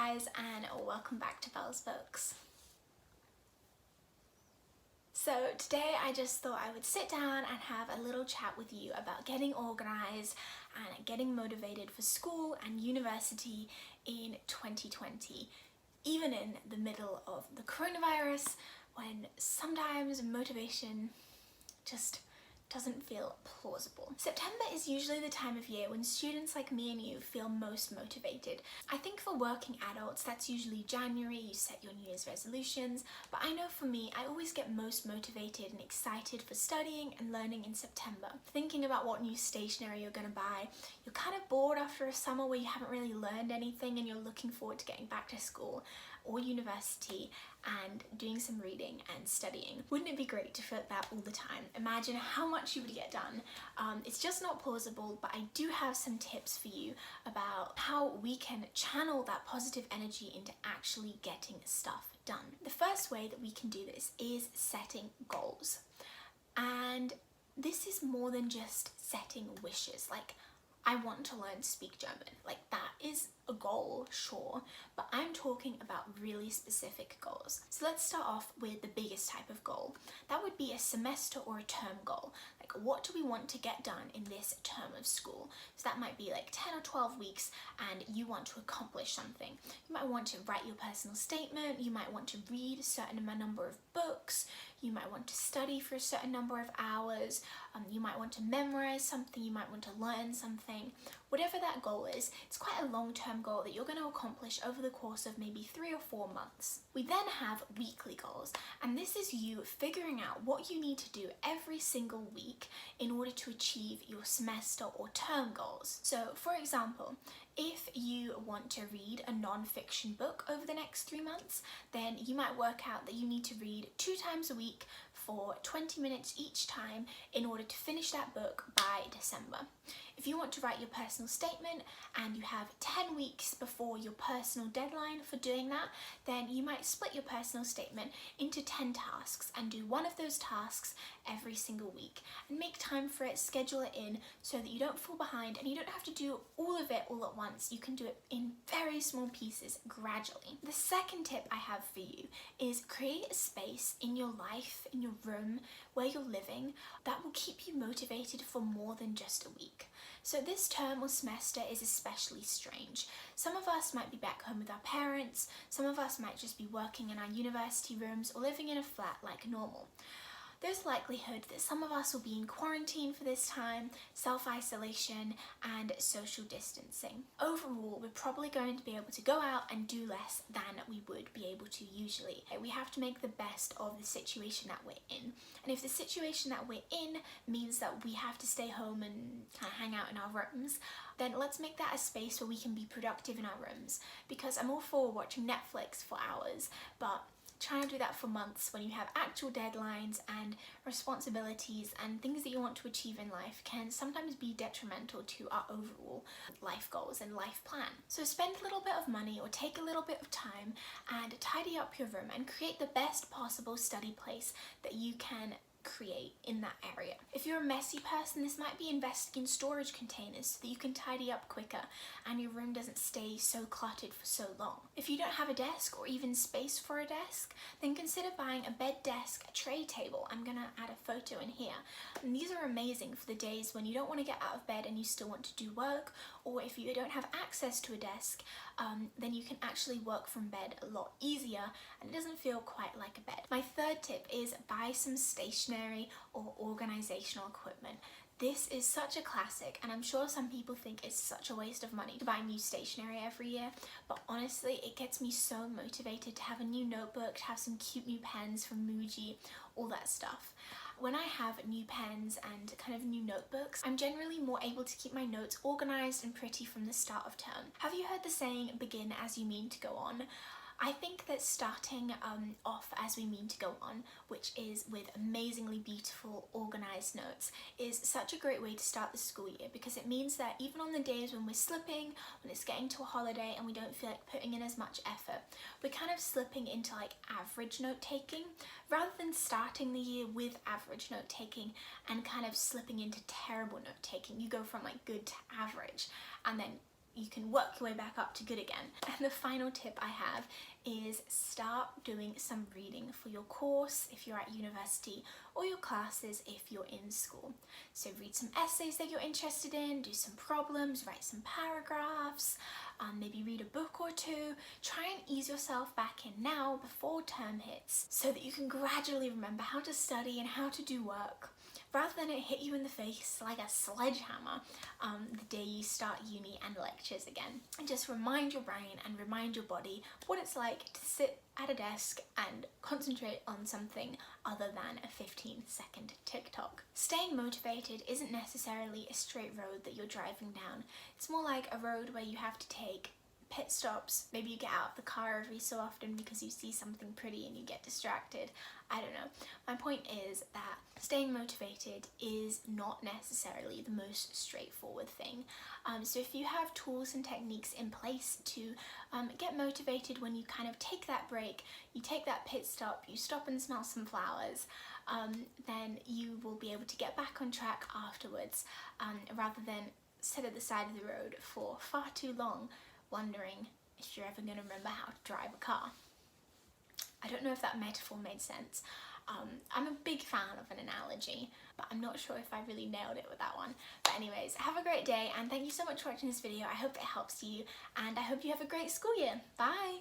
guys, and welcome back to Belle's Books. So today I just thought I would sit down and have a little chat with you about getting organised and getting motivated for school and university in 2020, even in the middle of the coronavirus, when sometimes motivation just doesn't feel plausible. September is usually the time of year when students like me and you feel most motivated. I think for working adults, that's usually January, you set your New Year's resolutions, but I know for me, I always get most motivated and excited for studying and learning in September. Thinking about what new stationery you're gonna buy, you're kind of bored after a summer where you haven't really learned anything and you're looking forward to getting back to school or university and doing some reading and studying. Wouldn't it be great to feel like that all the time? Imagine how much you would get done. It's just not plausible, but I do have some tips for you about how we can channel that positive energy into actually getting stuff done. The first way that we can do this is setting goals. And this is more than just setting wishes. Like, I want to learn to speak German. Like, that is a goal, sure, but I'm talking about really specific goals. So let's start off with the biggest type of goal. That would be a semester or a term goal. Like, what do we want to get done in this term of school? So that might be like 10 or 12 weeks and you want to accomplish something. You might want to write your personal statement, you might want to read a certain number of books, you might want to study for a certain number of hours, you might want to memorize something, you might want to learn something. Whatever that goal is, it's quite a long-term goal that you're going to accomplish over the course of maybe 3 or 4 months. We then have weekly goals, and this is you figuring out what you need to do every single week in order to achieve your semester or term goals. So, for example, if you want to read a non-fiction book over the next 3 months, then you might work out that you need to read 2 times a week for 20 minutes each time in order to finish that book by December. If you want to write your personal statement and you have 10 weeks before your personal deadline for doing that, then you might split your personal statement into 10 tasks and do one of those tasks every single week and make time for it, schedule it in so that you don't fall behind and you don't have to do all of it all at once. You can do it in very small pieces gradually. The second tip I have for you is create a space in your life, in your room where you're living, that will keep you motivated for more than just a week. So this term or semester is especially strange. Some of us might be back home with our parents, some of us might just be working in our university rooms or living in a flat like normal. There's likelihood that some of us will be in quarantine for this time, self-isolation and social distancing. Overall, we're probably going to be able to go out and do less than we would be able to usually. We have to make the best of the situation that we're in. And if the situation that we're in means that we have to stay home and kind of hang out in our rooms, then let's make that a space where we can be productive in our rooms. Because I'm all for watching Netflix for hours, but trying to do that for months when you have actual deadlines and responsibilities and things that you want to achieve in life can sometimes be detrimental to our overall life goals and life plan. So spend a little bit of money or take a little bit of time and tidy up your room and create the best possible study place that you can create in that area. If you're a messy person, this might be investing in storage containers so that you can tidy up quicker and your room doesn't stay so cluttered for so long. If you don't have a desk or even space for a desk, then consider buying a bed desk, a tray table. I'm gonna add a photo in here. And these are amazing for the days when you don't want to get out of bed and you still want to do work, or if you don't have access to a desk, then you can actually work from bed a lot easier and it doesn't feel quite like a bed. My third tip is buy some stationery or organizational equipment. This is such a classic, and I'm sure some people think it's such a waste of money to buy new stationery every year, but honestly, it gets me so motivated to have a new notebook, to have some cute new pens from Muji, all that stuff. When I have new pens and kind of new notebooks, I'm generally more able to keep my notes organized and pretty from the start of term. Have you heard the saying, begin as you mean to go on? I think that starting off as we mean to go on, which is with amazingly beautiful organized notes, is such a great way to start the school year, because it means that even on the days when we're slipping, when it's getting to a holiday and we don't feel like putting in as much effort, we're kind of slipping into like average note taking, rather than starting the year with average note taking and kind of slipping into terrible note taking. You go from like good to average and then you can work your way back up to good again. And the final tip I have is start doing some reading for your course if you're at university, or your classes if you're in school. So read some essays that you're interested in, do some problems, write some paragraphs, maybe read a book or two. Try and ease yourself back in now before term hits so that you can gradually remember how to study and how to do work, rather than it hit you in the face like a sledgehammer the day you start uni and lectures again. And just remind your brain and remind your body what it's like to sit at a desk and concentrate on something other than a 15-second TikTok. Staying motivated isn't necessarily a straight road that you're driving down. It's more like a road where you have to take pit stops. Maybe you get out of the car every so often because you see something pretty and you get distracted. I don't know. My point is that staying motivated is not necessarily the most straightforward thing. So if you have tools and techniques in place to get motivated when you kind of take that break, you take that pit stop, you stop and smell some flowers, then you will be able to get back on track afterwards, rather than sit at the side of the road for far too long wondering if you're ever going to remember how to drive a car. I don't know if that metaphor made sense. I'm a big fan of an analogy, but I'm not sure if I really nailed it with that one. But anyways, have a great day, and thank you so much for watching this video. I hope it helps you, and I hope you have a great school year. Bye!